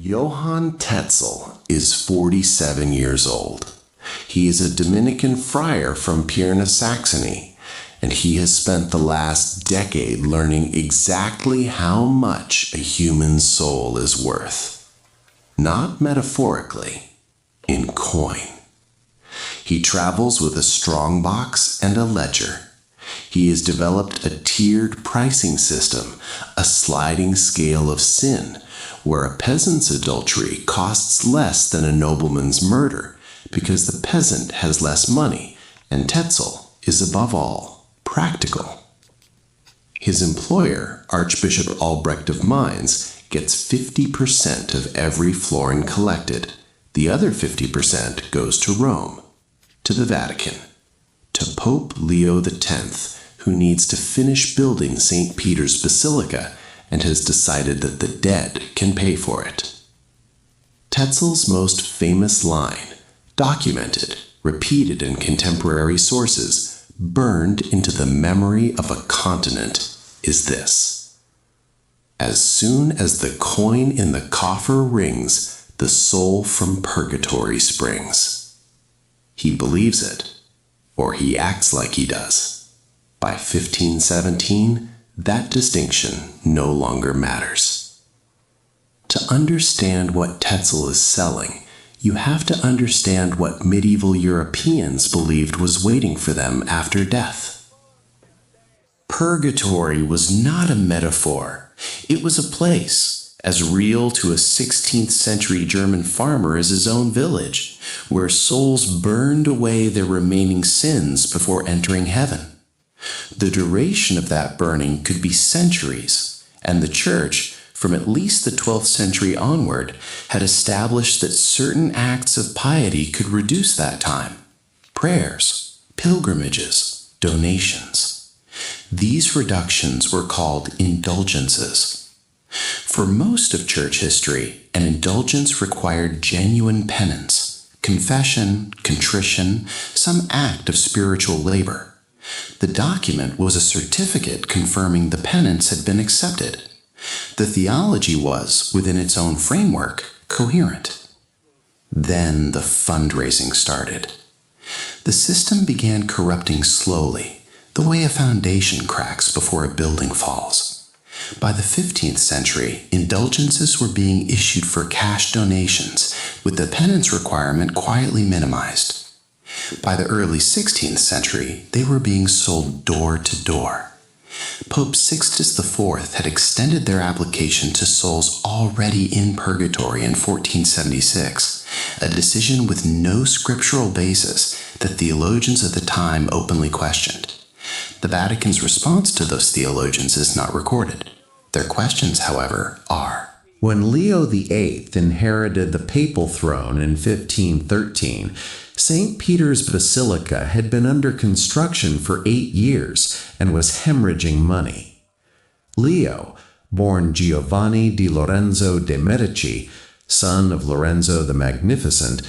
Johann Tetzel is 47 years old. He is a Dominican friar from Pirna, Saxony, and he has spent the last decade learning exactly how much a human soul is worth. Not metaphorically, in coin. He travels with a strongbox and a ledger. He has developed a tiered pricing system, a sliding scale of sin, where a peasant's adultery costs less than a nobleman's murder because the peasant has less money, and Tetzel is above all practical. His employer, Archbishop Albrecht of Mainz, gets 50% of every florin collected. The other 50% goes to Rome, to the Vatican, to Pope Leo X, who needs to finish building St. Peter's Basilica and has decided that the dead can pay for it. Tetzel's most famous line, documented, repeated in contemporary sources, burned into the memory of a continent, is this: "As soon as the coin in the coffer rings, the soul from purgatory springs." He believes it, or he acts like he does. By 1517, that distinction no longer matters. To understand what Tetzel is selling, you have to understand what medieval Europeans believed was waiting for them after death. Purgatory was not a metaphor. It was a place, as real to a 16th century German farmer as his own village, where souls burned away their remaining sins before entering heaven. The duration of that burning could be centuries, and the Church, from at least the 12th century onward, had established that certain acts of piety could reduce that time: prayers, pilgrimages, donations. These reductions were called indulgences. For most of church history, an indulgence required genuine penance, confession, contrition, some act of spiritual labor. The document was a certificate confirming the penance had been accepted. The theology was, within its own framework, coherent. Then the fundraising started. The system began corrupting slowly, the way a foundation cracks before a building falls. By the 15th century, indulgences were being issued for cash donations, with the penance requirement quietly minimized. By the early 16th century, they were being sold door to door. Pope Sixtus IV had extended their application to souls already in purgatory in 1476, a decision with no scriptural basis that theologians at the time openly questioned. The Vatican's response to those theologians is not recorded. Their questions, however, are: when Leo VIII inherited the papal throne in 1513, St. Peter's Basilica had been under construction for 8 years and was hemorrhaging money. Leo, born Giovanni di Lorenzo de' Medici, son of Lorenzo the Magnificent,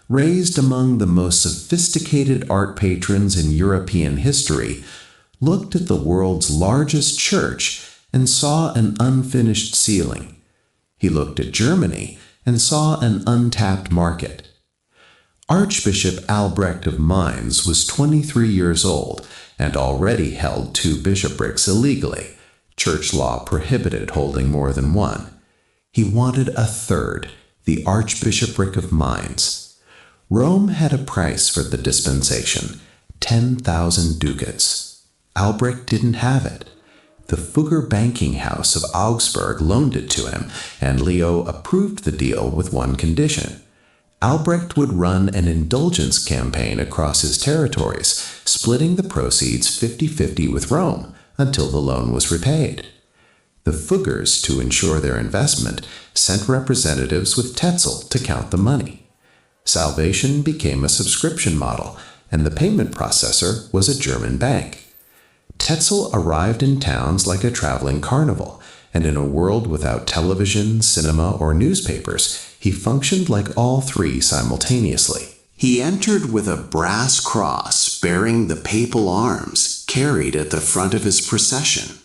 raised among the most sophisticated art patrons in European history, looked at the world's largest church and saw an unfinished ceiling. He looked at Germany and saw an untapped market. Archbishop Albrecht of Mainz was 23 years old and already held 2 bishoprics illegally. Church law prohibited holding more than one. He wanted a third, the Archbishopric of Mainz. Rome had a price for the dispensation, 10,000 ducats. Albrecht didn't have it. The Fuggers banking house of Augsburg loaned it to him, and Leo approved the deal with one condition. Albrecht would run an indulgence campaign across his territories, splitting the proceeds 50-50 with Rome until the loan was repaid. The Fuggers, to ensure their investment, sent representatives with Tetzel to count the money. Salvation became a subscription model, and the payment processor was a German bank. Tetzel arrived in towns like a traveling carnival, and in a world without television, cinema, or newspapers, he functioned like all three simultaneously. He entered with a brass cross bearing the papal arms carried at the front of his procession.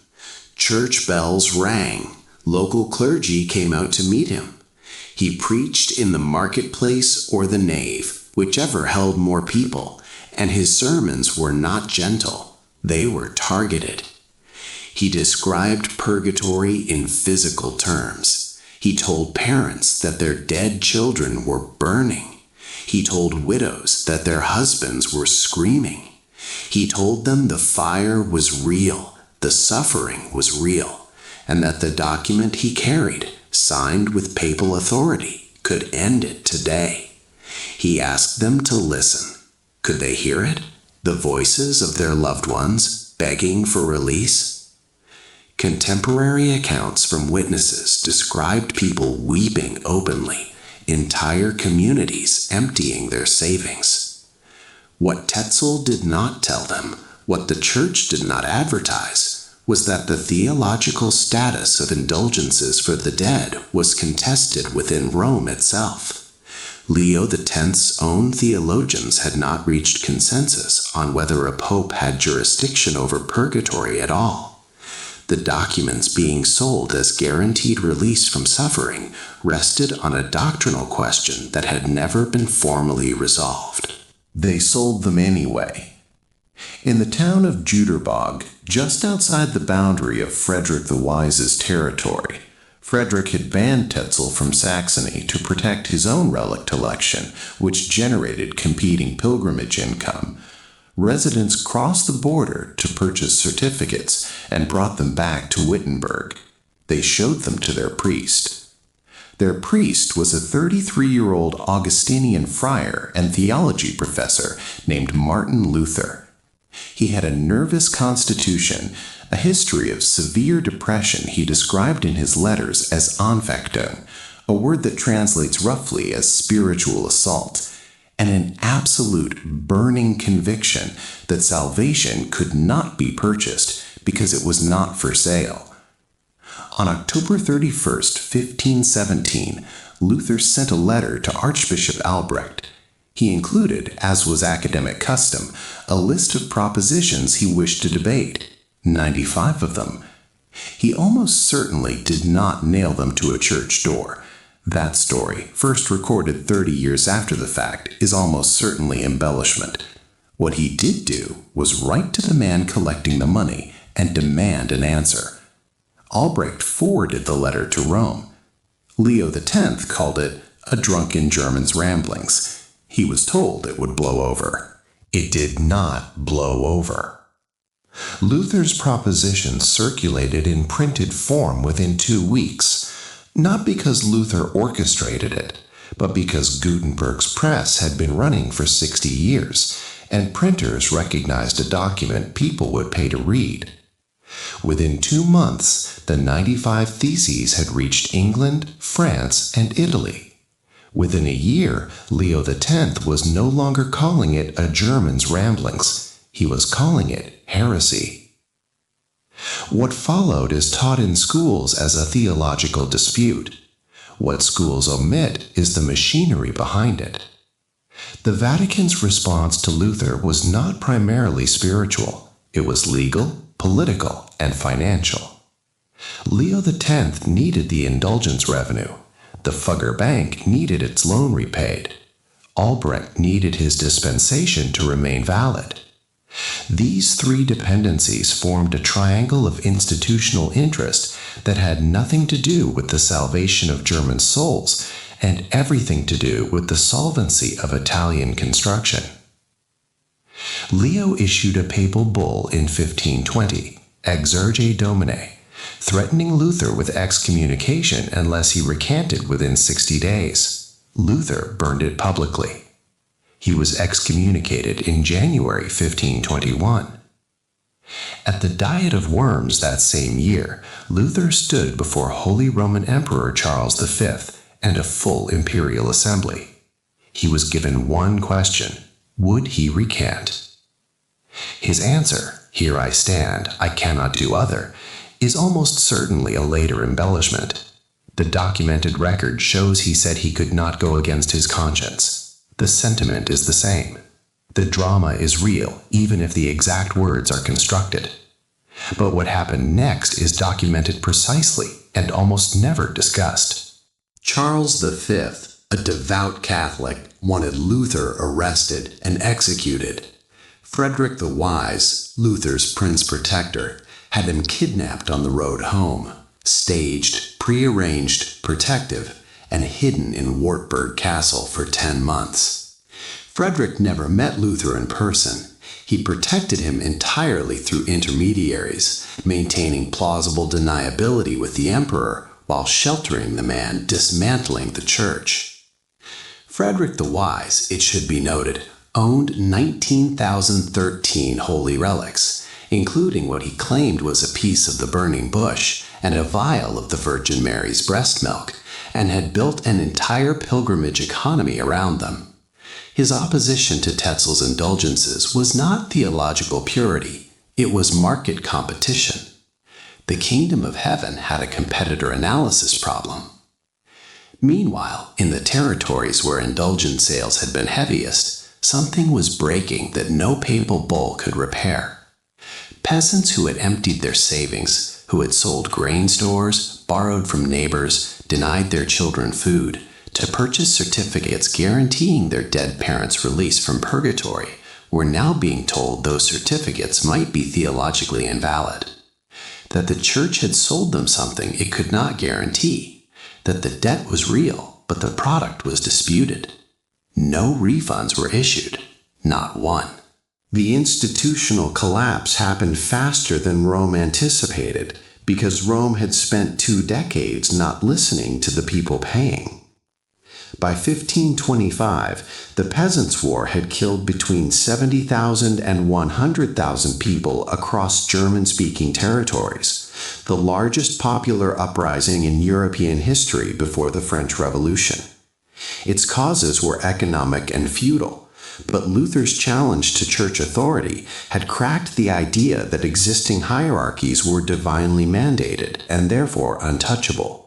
Church bells rang. Local clergy came out to meet him. He preached in the marketplace or the nave, whichever held more people, and his sermons were not gentle, they were targeted. He described purgatory in physical terms. He told parents that their dead children were burning. He told widows that their husbands were screaming. He told them the fire was real, the suffering was real, and that the document he carried, signed with papal authority, could end it today. He asked them to listen. Could they hear it? The voices of their loved ones begging for release? Contemporary accounts from witnesses described people weeping openly, entire communities emptying their savings. What Tetzel did not tell them, what the Church did not advertise, was that the theological status of indulgences for the dead was contested within Rome itself. Leo X's own theologians had not reached consensus on whether a pope had jurisdiction over purgatory at all. The documents being sold as guaranteed release from suffering rested on a doctrinal question that had never been formally resolved. They sold them anyway. In the town of Jüterbog, just outside the boundary of Frederick the Wise's territory, Frederick had banned Tetzel from Saxony to protect his own relic collection, which generated competing pilgrimage income. Residents crossed the border to purchase certificates and brought them back to Wittenberg. They showed them to their priest. Their priest was a 33-year-old Augustinian friar and theology professor named Martin Luther. He had a nervous constitution, a history of severe depression he described in his letters as Anfechtung, a word that translates roughly as spiritual assault, and an absolute burning conviction that salvation could not be purchased because it was not for sale. On October 31st, 1517, Luther sent a letter to Archbishop Albrecht. He included, as was academic custom, a list of propositions he wished to debate, 95 of them. He almost certainly did not nail them to a church door. That story, first recorded 30 years after the fact, is almost certainly embellishment. What he did do was write to the man collecting the money and demand an answer. Albrecht forwarded the letter to Rome. Leo X called it a drunken German's ramblings. He was told it would blow over. It did not blow over. Luther's propositions circulated in printed form within 2 weeks, not because Luther orchestrated it, but because Gutenberg's press had been running for 60 years, and printers recognized a document people would pay to read. Within 2 months, the 95 theses had reached England, France, and Italy. Within a year, Leo X was no longer calling it a German's ramblings. He was calling it heresy. What followed is taught in schools as a theological dispute. What schools omit is the machinery behind it. The Vatican's response to Luther was not primarily spiritual. It was legal, political, and financial. Leo X needed the indulgence revenue. The Fugger Bank needed its loan repaid. Albrecht needed his dispensation to remain valid. These three dependencies formed a triangle of institutional interest that had nothing to do with the salvation of German souls and everything to do with the solvency of Italian construction. Leo issued a papal bull in 1520, Exsurge Domine, threatening Luther with excommunication unless he recanted within 60 days. Luther burned it publicly. He was excommunicated in January 1521. At the Diet of Worms that same year, Luther stood before Holy Roman Emperor Charles V and a full imperial assembly. He was given one question: would he recant? His answer, "Here I stand, I cannot do other," is almost certainly a later embellishment. The documented record shows he said he could not go against his conscience. The sentiment is the same. The drama is real, even if the exact words are constructed. But what happened next is documented precisely and almost never discussed. Charles V, a devout Catholic, wanted Luther arrested and executed. Frederick the Wise, Luther's prince protector, had him kidnapped on the road home, staged, prearranged, protective, and hidden in Wartburg Castle for 10 months. Frederick never met Luther in person. He protected him entirely through intermediaries, maintaining plausible deniability with the emperor while sheltering the man dismantling the church. Frederick the Wise, it should be noted, owned 19,013 holy relics, including what he claimed was a piece of the burning bush and a vial of the Virgin Mary's breast milk, and had built an entire pilgrimage economy around them. His opposition to Tetzel's indulgences was not theological purity, it was market competition. The kingdom of heaven had a competitor analysis problem. Meanwhile, in the territories where indulgent sales had been heaviest, something was breaking that no papal bull could repair. Peasants who had emptied their savings, who had sold grain stores, borrowed from neighbors, denied their children food, to purchase certificates guaranteeing their dead parents' release from purgatory, were now being told those certificates might be theologically invalid. That the church had sold them something it could not guarantee. That the debt was real, but the product was disputed. No refunds were issued, not one. The institutional collapse happened faster than Rome anticipated, because Rome had spent 2 decades not listening to the people paying. By 1525, the Peasants' War had killed between 70,000 and 100,000 people across German-speaking territories, the largest popular uprising in European history before the French Revolution. Its causes were economic and feudal, but Luther's challenge to church authority had cracked the idea that existing hierarchies were divinely mandated and therefore untouchable.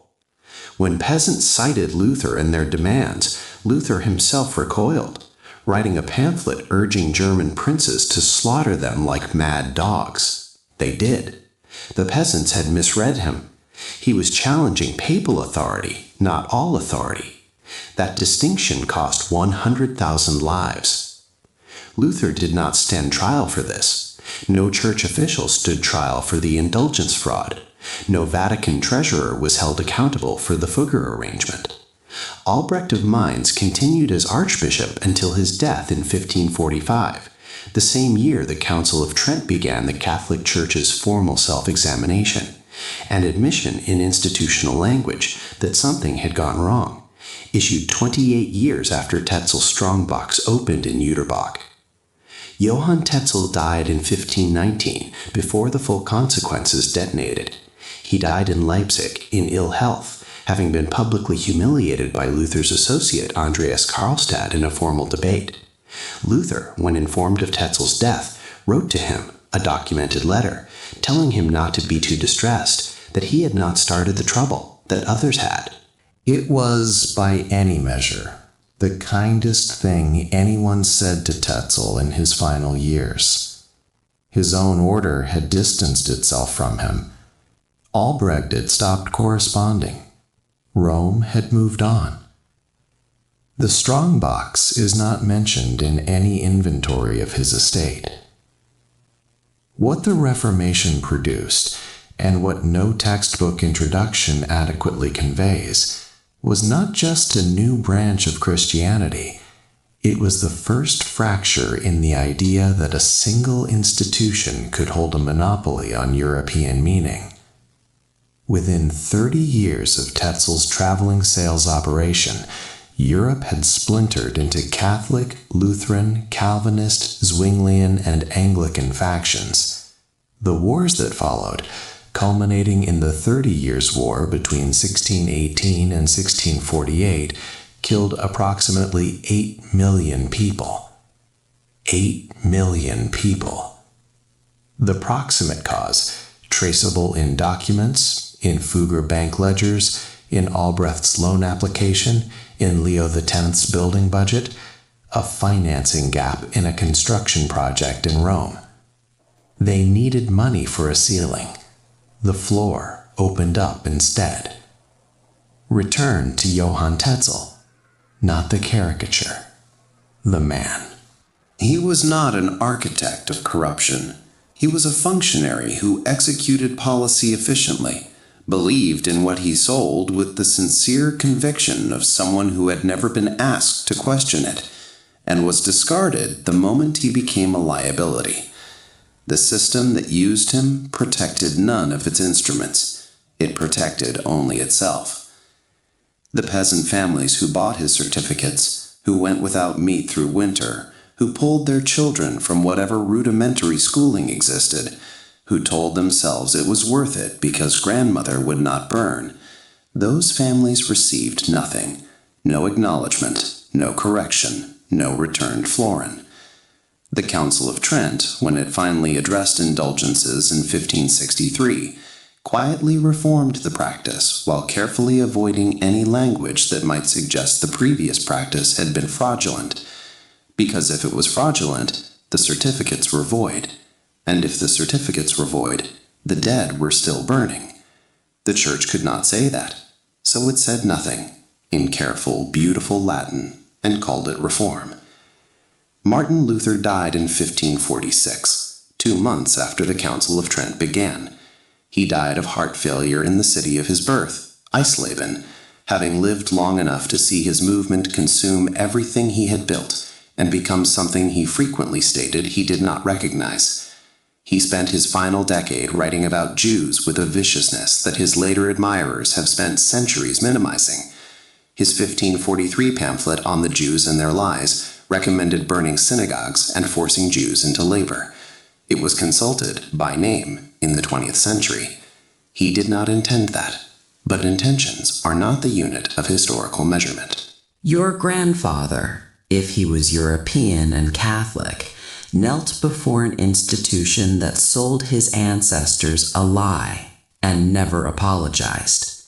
When peasants cited Luther and their demands, Luther himself recoiled, writing a pamphlet urging German princes to slaughter them like mad dogs. They did. The peasants had misread him. He was challenging papal authority, not all authority. That distinction cost 100,000 lives. Luther did not stand trial for this. No church official stood trial for the indulgence fraud. No Vatican treasurer was held accountable for the Fuggers arrangement. Albrecht of Mainz continued as archbishop until his death in 1545, the same year the Council of Trent began the Catholic Church's formal self-examination, and admission in institutional language that something had gone wrong, issued 28 years after Tetzel's strongbox opened in Jüterbog. Johann Tetzel died in 1519, before the full consequences detonated. He died in Leipzig, in ill health, having been publicly humiliated by Luther's associate Andreas Karlstadt in a formal debate. Luther, when informed of Tetzel's death, wrote to him a documented letter, telling him not to be too distressed, that he had not started the trouble, that others had. It was, by any measure, the kindest thing anyone said to Tetzel in his final years. His own order had distanced itself from him. Albrecht had stopped corresponding. Rome had moved on. The strongbox is not mentioned in any inventory of his estate. What the Reformation produced, and what no textbook introduction adequately conveys, was not just a new branch of Christianity. It was the first fracture in the idea that a single institution could hold a monopoly on European meaning. Within 30 years of Tetzel's traveling sales operation, Europe had splintered into Catholic, Lutheran, Calvinist, Zwinglian, and Anglican factions. The wars that followed, culminating in the 30 Years' War between 1618 and 1648, killed approximately 8 million people. 8 million people. The proximate cause, traceable in documents, in Fugger bank ledgers, in Albrecht's loan application, in Leo X's building budget, a financing gap in a construction project in Rome. They needed money for a ceiling. The floor opened up instead. Return to Johann Tetzel, not the caricature, the man. He was not an architect of corruption. He was a functionary who executed policy efficiently, believed in what he sold with the sincere conviction of someone who had never been asked to question it, and was discarded the moment he became a liability. The system that used him protected none of its instruments. It protected only itself. The peasant families who bought his certificates, who went without meat through winter, who pulled their children from whatever rudimentary schooling existed, who told themselves it was worth it because grandmother would not burn, those families received nothing, no acknowledgment, no correction, no returned florin. The Council of Trent, when it finally addressed indulgences in 1563, quietly reformed the practice while carefully avoiding any language that might suggest the previous practice had been fraudulent, because if it was fraudulent, the certificates were void, and if the certificates were void, the dead were still burning. The Church could not say that, so it said nothing, in careful, beautiful Latin, and called it reform. Martin Luther died in 1546, 2 months after the Council of Trent began. He died of heart failure in the city of his birth, Eisleben, having lived long enough to see his movement consume everything he had built and become something he frequently stated he did not recognize. He spent his final decade writing about Jews with a viciousness that his later admirers have spent centuries minimizing. His 1543 pamphlet on the Jews and their lies recommended burning synagogues and forcing Jews into labor. It was consulted, by name, in the 20th century. He did not intend that, but intentions are not the unit of historical measurement. Your grandfather, if he was European and Catholic, knelt before an institution that sold his ancestors a lie and never apologized.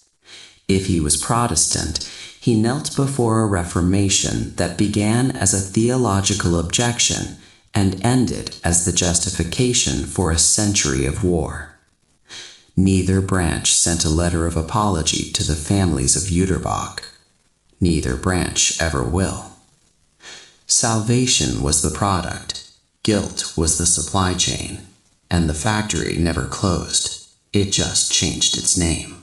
If he was Protestant, he knelt before a Reformation that began as a theological objection and ended as the justification for a century of war. Neither branch sent a letter of apology to the families of Jüterbog. Neither branch ever will. Salvation was the product, guilt was the supply chain, and the factory never closed. It just changed its name.